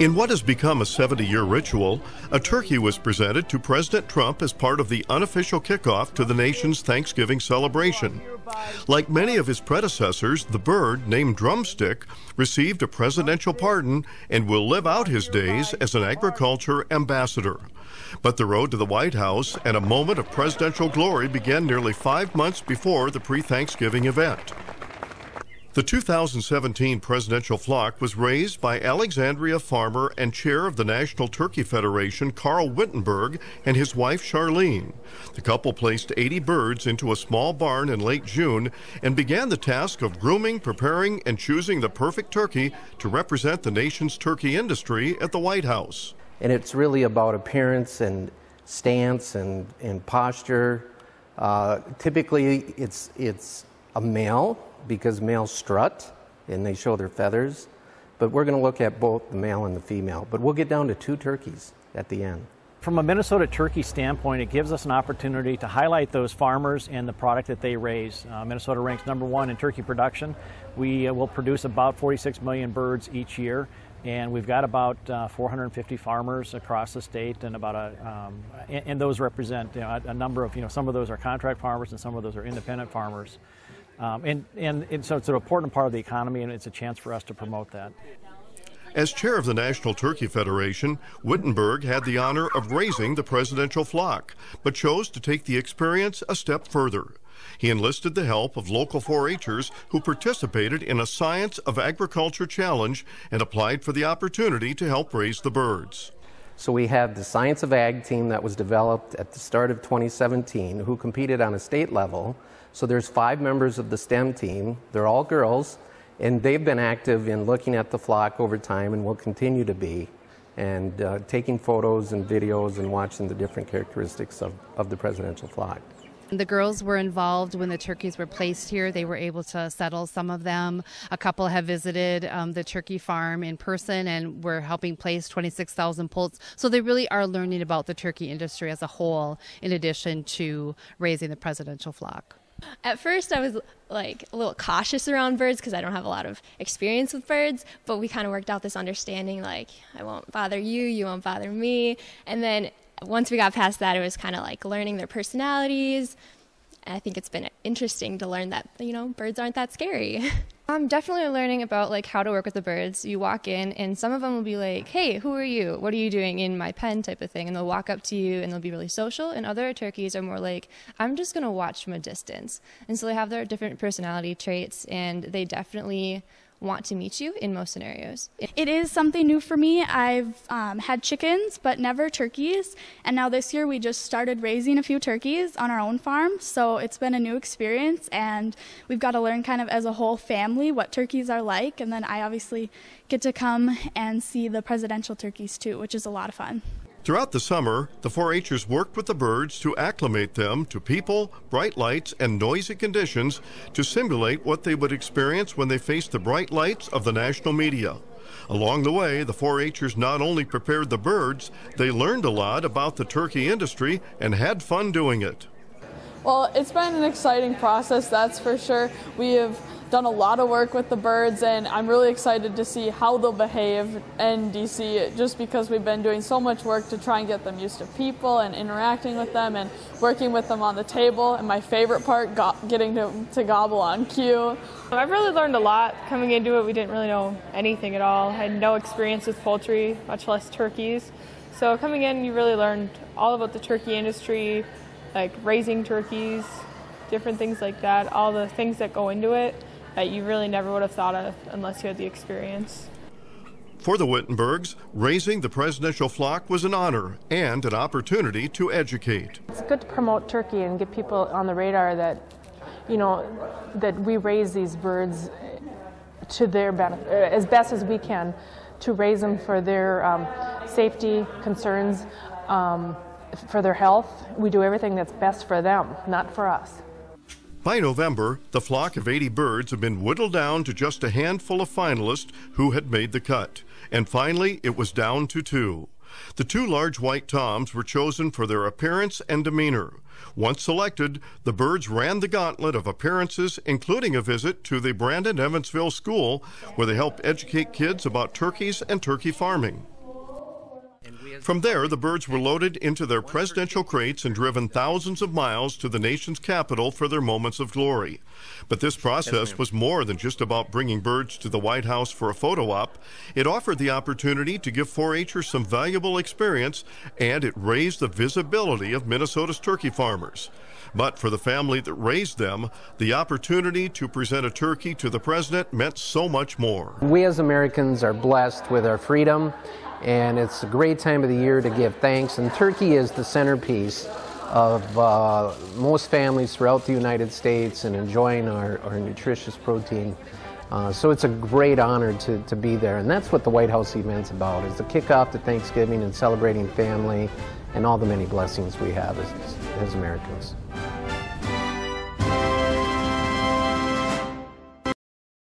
In what has become a 70-year ritual, a turkey was presented to President Trump as part of the unofficial kickoff to the nation's Thanksgiving celebration. Like many of his predecessors, the bird, named Drumstick, received a presidential pardon and will live out his days as an agriculture ambassador. But the road to the White House and a moment of presidential glory began nearly 5 months before the pre-Thanksgiving event. The 2017 presidential flock was raised by Alexandria farmer and chair of the National Turkey Federation, Carl Wittenberg, and his wife, Charlene. The couple placed 80 birds into a small barn in late June and began the task of grooming, preparing, and choosing the perfect turkey to represent the nation's turkey industry at the White House. And it's really about appearance and stance and posture. Typically, it's a male, because males strut and they show their feathers. But we're going to look at both the male and the female. But we'll get down to 2 turkeys at the end. From a Minnesota turkey standpoint, it gives us an opportunity to highlight those farmers and the product that they raise. Minnesota ranks #1 in turkey production. We will produce about 46 million birds each year. And we've got about 450 farmers across the state, and and those represent a number of, some of those are contract farmers and some of those are independent farmers. And so it's an important part of the economy, and it's a chance for us to promote that. As chair of the National Turkey Federation, Wittenberg had the honor of raising the presidential flock, but chose to take the experience a step further. He enlisted the help of local 4-H'ers who participated in a Science of Agriculture challenge and applied for the opportunity to help raise the birds. So we had the Science of Ag team that was developed at the start of 2017 who competed on a state level. So there's 5 members of the STEM team. They're all girls, and they've been active in looking at the flock over time and will continue to be, and taking photos and videos and watching the different characteristics of the presidential flock. The girls were involved when the turkeys were placed here. They were able to settle some of them. A couple have visited the turkey farm in person, and we're helping place 26,000 poults. So they really are learning about the turkey industry as a whole, in addition to raising the presidential flock. At first I was like a little cautious around birds because I don't have a lot of experience with birds, but we kind of worked out this understanding, like, I won't bother you, you won't bother me. And then once we got past that, it was kind of like learning their personalities. And I think it's been interesting to learn that, birds aren't that scary. I'm definitely learning about how to work with the birds. You walk in and some of them will be like, hey, who are you? What are you doing in my pen type of thing? And they'll walk up to you and they'll be really social. And other turkeys are more like, I'm just going to watch from a distance. And so they have their different personality traits, and they definitely want to meet you in most scenarios. It is something new for me. I've had chickens, but never turkeys. And now this year we just started raising a few turkeys on our own farm. So it's been a new experience, and we've got to learn kind of as a whole family what turkeys are like. And then I obviously get to come and see the presidential turkeys too, which is a lot of fun. Throughout the summer, the 4-H'ers worked with the birds to acclimate them to people, bright lights, and noisy conditions to simulate what they would experience when they faced the bright lights of the national media. Along the way, the 4-H'ers not only prepared the birds, they learned a lot about the turkey industry and had fun doing it. Well, it's been an exciting process, that's for sure. We have done a lot of work with the birds, and I'm really excited to see how they'll behave in DC, just because we've been doing so much work to try and get them used to people and interacting with them and working with them on the table. And my favorite part, getting to gobble on cue. I've really learned a lot. Coming into it, we didn't really know anything at all. I had no experience with poultry, much less turkeys. So coming in, you really learned all about the turkey industry, like raising turkeys, different things like that, all the things that go into it that you really never would have thought of unless you had the experience. For the Wittenbergs, raising the presidential flock was an honor and an opportunity to educate. It's good to promote turkey and get people on the radar that, that we raise these birds to their benefit, as best as we can, to raise them for their safety concerns, for their health. We do everything that's best for them, not for us. By November, the flock of 80 birds had been whittled down to just a handful of finalists who had made the cut. And finally, it was down to 2. The 2 large white toms were chosen for their appearance and demeanor. Once selected, the birds ran the gauntlet of appearances, including a visit to the Brandon Evansville School, where they helped educate kids about turkeys and turkey farming. From there, the birds were loaded into their presidential crates and driven thousands of miles to the nation's capital for their moments of glory. But this process was more than just about bringing birds to the White House for a photo op. It offered the opportunity to give 4-H'ers some valuable experience, and it raised the visibility of Minnesota's turkey farmers. But for the family that raised them, the opportunity to present a turkey to the president meant so much more. We as Americans are blessed with our freedom, and it's a great time of the year to give thanks. And turkey is the centerpiece of most families throughout the United States and enjoying our nutritious protein. So it's a great honor to be there. And that's what the White House event's about, is the kickoff to Thanksgiving and celebrating family and all the many blessings we have as Americans.